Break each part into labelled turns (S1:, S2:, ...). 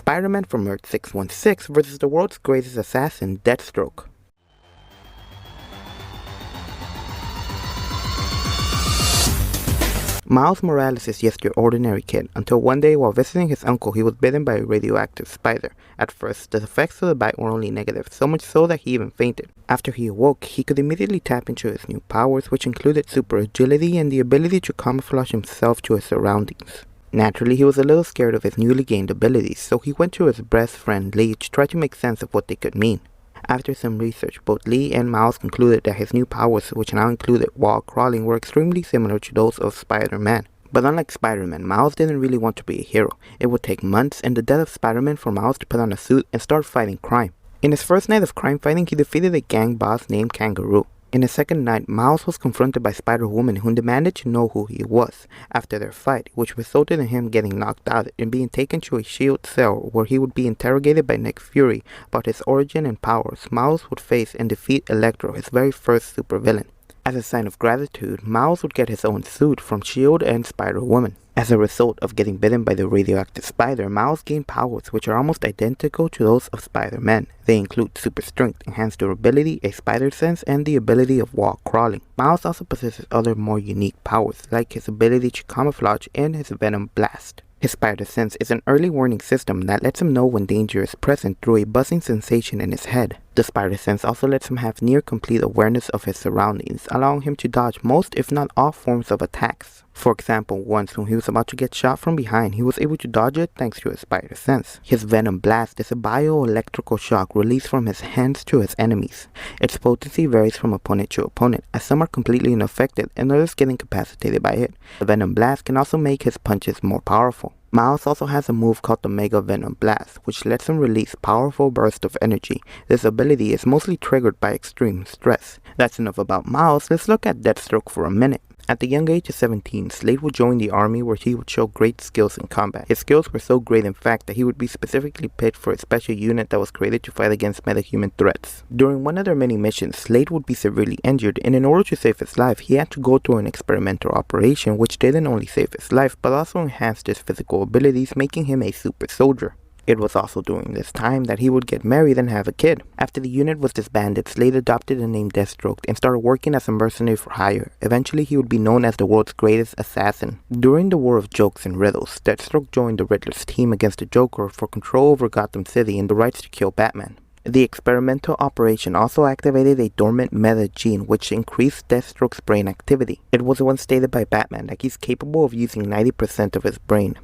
S1: Spider-Man from Earth 616 versus the world's greatest assassin, Deathstroke. Miles Morales is just your ordinary kid, until one day while visiting his uncle he was bitten by a radioactive spider. At first, the effects of the bite were only negative, so much so that he even fainted. After he awoke, he could immediately tap into his new powers, which included super agility and the ability to camouflage himself to his surroundings. Naturally, he was a little scared of his newly gained abilities, so he went to his best friend Lee to try to make sense of what they could mean. After some research, both Lee and Miles concluded that his new powers, which now included wall crawling, were extremely similar to those of Spider-Man. But unlike Spider-Man, Miles didn't really want to be a hero. It would take months and the death of Spider-Man for Miles to put on a suit and start fighting crime. In his first night of crime fighting, he defeated a gang boss named Kangaroo. In his second night, Miles was confronted by Spider-Woman, who demanded to know who he was. After their fight, which resulted in him getting knocked out and being taken to a shield cell where he would be interrogated by Nick Fury about his origin and powers, Miles would face and defeat Electro, his very first supervillain. As a sign of gratitude, Miles would get his own suit from S.H.I.E.L.D. and Spider-Woman. As a result of getting bitten by the radioactive spider, Miles gained powers which are almost identical to those of Spider-Man. They include super strength, enhanced durability, a spider sense, and the ability of wall crawling. Miles also possesses other more unique powers, like his ability to camouflage and his venom blast. His spider sense is an early warning system that lets him know when danger is present through a buzzing sensation in his head. The spider sense also lets him have near complete awareness of his surroundings, allowing him to dodge most if not all forms of attacks. For example, once when he was about to get shot from behind, he was able to dodge it thanks to his spider sense. His venom blast is a bioelectrical shock released from his hands to his enemies. Its potency varies from opponent to opponent, as some are completely unaffected and others get incapacitated by it. The venom blast can also make his punches more powerful. Miles also has a move called the Mega Venom Blast, which lets him release powerful bursts of energy. This ability is mostly triggered by extreme stress. That's enough about Miles, let's look at Deathstroke for a minute. At the young age of 17, Slade would join the army where he would show great skills in combat. His skills were so great in fact that he would be specifically picked for a special unit that was created to fight against metahuman threats. During one of their many missions, Slade would be severely injured, and in order to save his life, he had to go through an experimental operation which didn't only save his life but also enhanced his physical abilities, making him a super soldier. It was also during this time that he would get married and have a kid. After the unit was disbanded, Slade adopted the name Deathstroke and started working as a mercenary for hire. Eventually, he would be known as the world's greatest assassin. During the War of Jokes and Riddles, Deathstroke joined the Riddler's team against the Joker for control over Gotham City and the rights to kill Batman. The experimental operation also activated a dormant meta gene which increased Deathstroke's brain activity. It was once stated by Batman that he's capable of using 90% of his brain.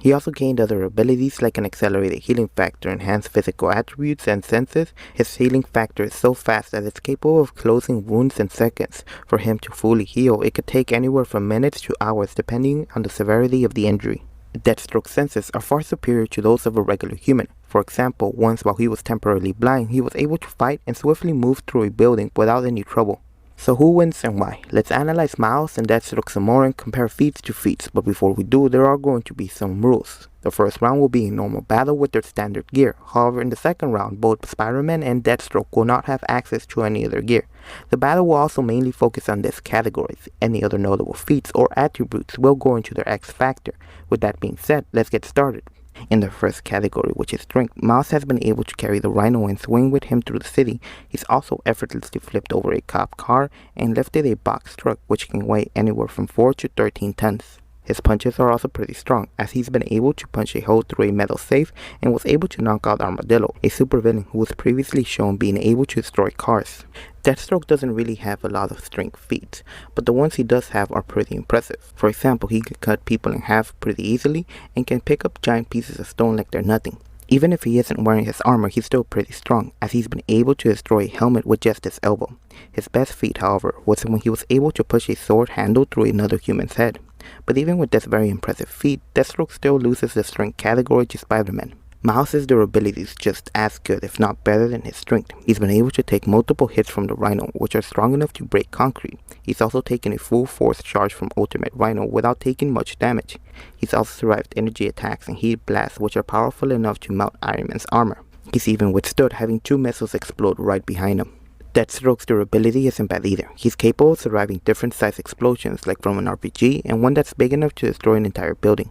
S1: He also gained other abilities like an accelerated healing factor, enhanced physical attributes and senses. His healing factor is so fast that it's capable of closing wounds in seconds. For him to fully heal, it could take anywhere from minutes to hours depending on the severity of the injury. Deathstroke's senses are far superior to those of a regular human. For example, once while he was temporarily blind, he was able to fight and swiftly move through a building without any trouble. So who wins and why? Let's analyze Miles and Deathstroke some more and compare feats to feats, but before we do, there are going to be some rules. The first round will be a normal battle with their standard gear. However, in the second round, both Spider-Man and Deathstroke will not have access to any other gear. The battle will also mainly focus on these categories. Any other notable feats or attributes will go into their X factor. With that being said, let's get started. In the first category, which is strength, Miles has been able to carry the Rhino and swing with him through the city. He's also effortlessly flipped over a cop car and lifted a box truck which can weigh anywhere from 4 to 13 tons. His punches are also pretty strong, as he's been able to punch a hole through a metal safe and was able to knock out Armadillo, a supervillain who was previously shown being able to destroy cars. Deathstroke doesn't really have a lot of strength feats, but the ones he does have are pretty impressive. For example, he can cut people in half pretty easily and can pick up giant pieces of stone like they're nothing. Even if he isn't wearing his armor, he's still pretty strong, as he's been able to destroy a helmet with just his elbow. His best feat, however, was when he was able to push a sword handle through another human's head. But even with this very impressive feat, Deathstroke still loses the strength category to Spider-Man. Miles' durability is just as good, if not better than his strength. He's been able to take multiple hits from the Rhino, which are strong enough to break concrete. He's also taken a full force charge from Ultimate Rhino without taking much damage. He's also survived energy attacks and heat blasts, which are powerful enough to melt Iron Man's armor. He's even withstood having 2 missiles explode right behind him. Deathstroke's durability isn't bad either. He's capable of surviving different size explosions like from an RPG and one that's big enough to destroy an entire building.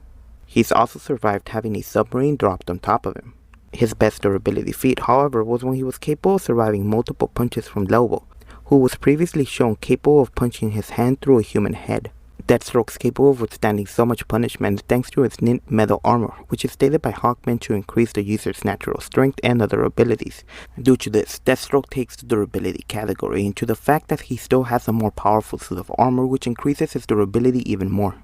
S1: He's also survived having a submarine dropped on top of him. His best durability feat, however, was when he was capable of surviving multiple punches from Lobo, who was previously shown capable of punching his hand through a human head. Deathstroke's capable of withstanding so much punishment thanks to his knit metal armor, which is stated by Hawkman to increase the user's natural strength and other abilities. Due to this, Deathstroke takes the durability category into the fact that he still has a more powerful suit of armor which increases his durability even more.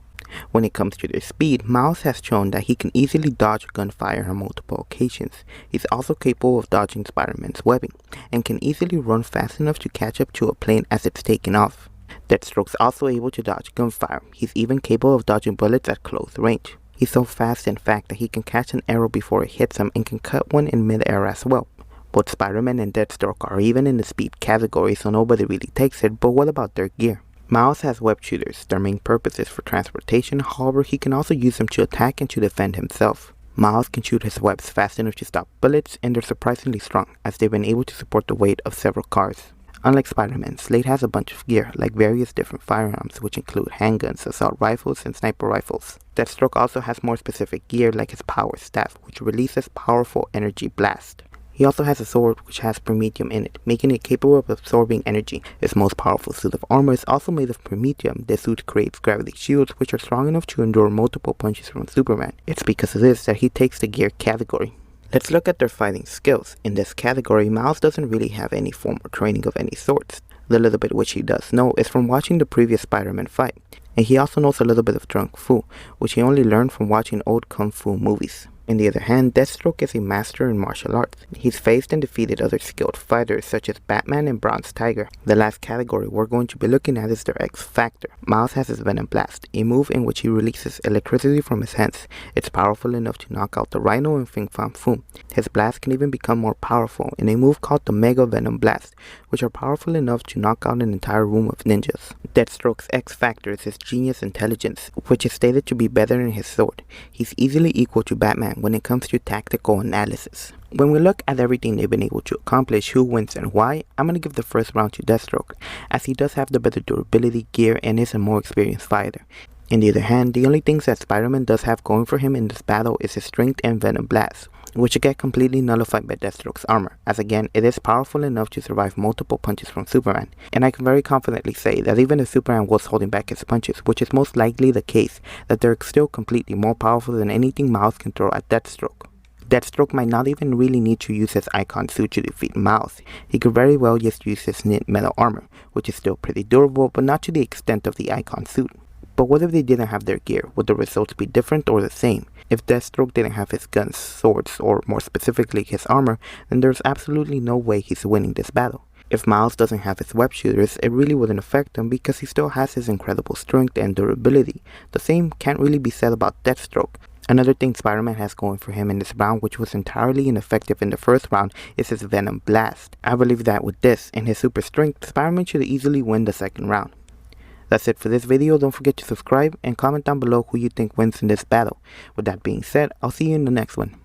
S1: When it comes to their speed, Miles has shown that he can easily dodge gunfire on multiple occasions. He's also capable of dodging Spider-Man's webbing, and can easily run fast enough to catch up to a plane as it's taking off. Deathstroke's also able to dodge gunfire. He's even capable of dodging bullets at close range. He's so fast in fact that he can catch an arrow before it hits him and can cut one in mid-air as well. Both Spider-Man and Deathstroke are even in the speed category, so nobody really takes it, but what about their gear? Miles has web shooters. Their main purpose is for transportation, however he can also use them to attack and to defend himself. Miles can shoot his webs fast enough to stop bullets, and they're surprisingly strong as they've been able to support the weight of several cars. Unlike Spider-Man, Slade has a bunch of gear, like various different firearms, which include handguns, assault rifles, and sniper rifles. Deathstroke also has more specific gear, like his power staff, which releases powerful energy blast. He also has a sword which has promethium in it, making it capable of absorbing energy. His most powerful suit of armor is also made of promethium. This suit creates gravity shields which are strong enough to endure multiple punches from Superman. It's because of this that he takes the gear category. Let's look at their fighting skills. In this category, Miles doesn't really have any form or training of any sorts. The little bit which he does know is from watching the previous Spider-Man fight, and he also knows a little bit of Drunk Fu, which he only learned from watching old Kung Fu movies. On the other hand, Deathstroke is a master in martial arts. He's faced and defeated other skilled fighters such as Batman and Bronze Tiger. The last category we're going to be looking at is their X Factor. Miles has his Venom Blast, a move in which he releases electricity from his hands. It's powerful enough to knock out the Rhino and Fin Fang Foom. His blast can even become more powerful in a move called the Mega Venom Blast, which are powerful enough to knock out an entire room of ninjas. Deathstroke's X Factor is his genius intelligence, which is stated to be better than his sword. He's easily equal to Batman when it comes to tactical analysis. When we look at everything they've been able to accomplish, who wins and why, I'm going to give the first round to Deathstroke, as he does have the better durability, gear, and is a more experienced fighter. On the other hand, the only things that Spider-Man does have going for him in this battle is his strength and Venom Blast, which get completely nullified by Deathstroke's armor, as again, it is powerful enough to survive multiple punches from Superman. And I can very confidently say that even if Superman was holding back his punches, which is most likely the case, that they're still completely more powerful than anything Miles can throw at Deathstroke. Deathstroke might not even really need to use his Icon suit to defeat Miles. He could very well just use his knit metal armor, which is still pretty durable, but not to the extent of the Icon suit. But what if they didn't have their gear? Would the results be different or the same? If Deathstroke didn't have his guns, swords, or more specifically his armor, then there's absolutely no way he's winning this battle. If Miles doesn't have his web shooters, it really wouldn't affect him because he still has his incredible strength and durability. The same can't really be said about Deathstroke. Another thing Spider-Man has going for him in this round, which was entirely ineffective in the first round, is his Venom Blast. I believe that with this and his super strength, Spider-Man should easily win the second round. That's it for this video. Don't forget to subscribe and comment down below who you think wins in this battle. With that being said, I'll see you in the next one.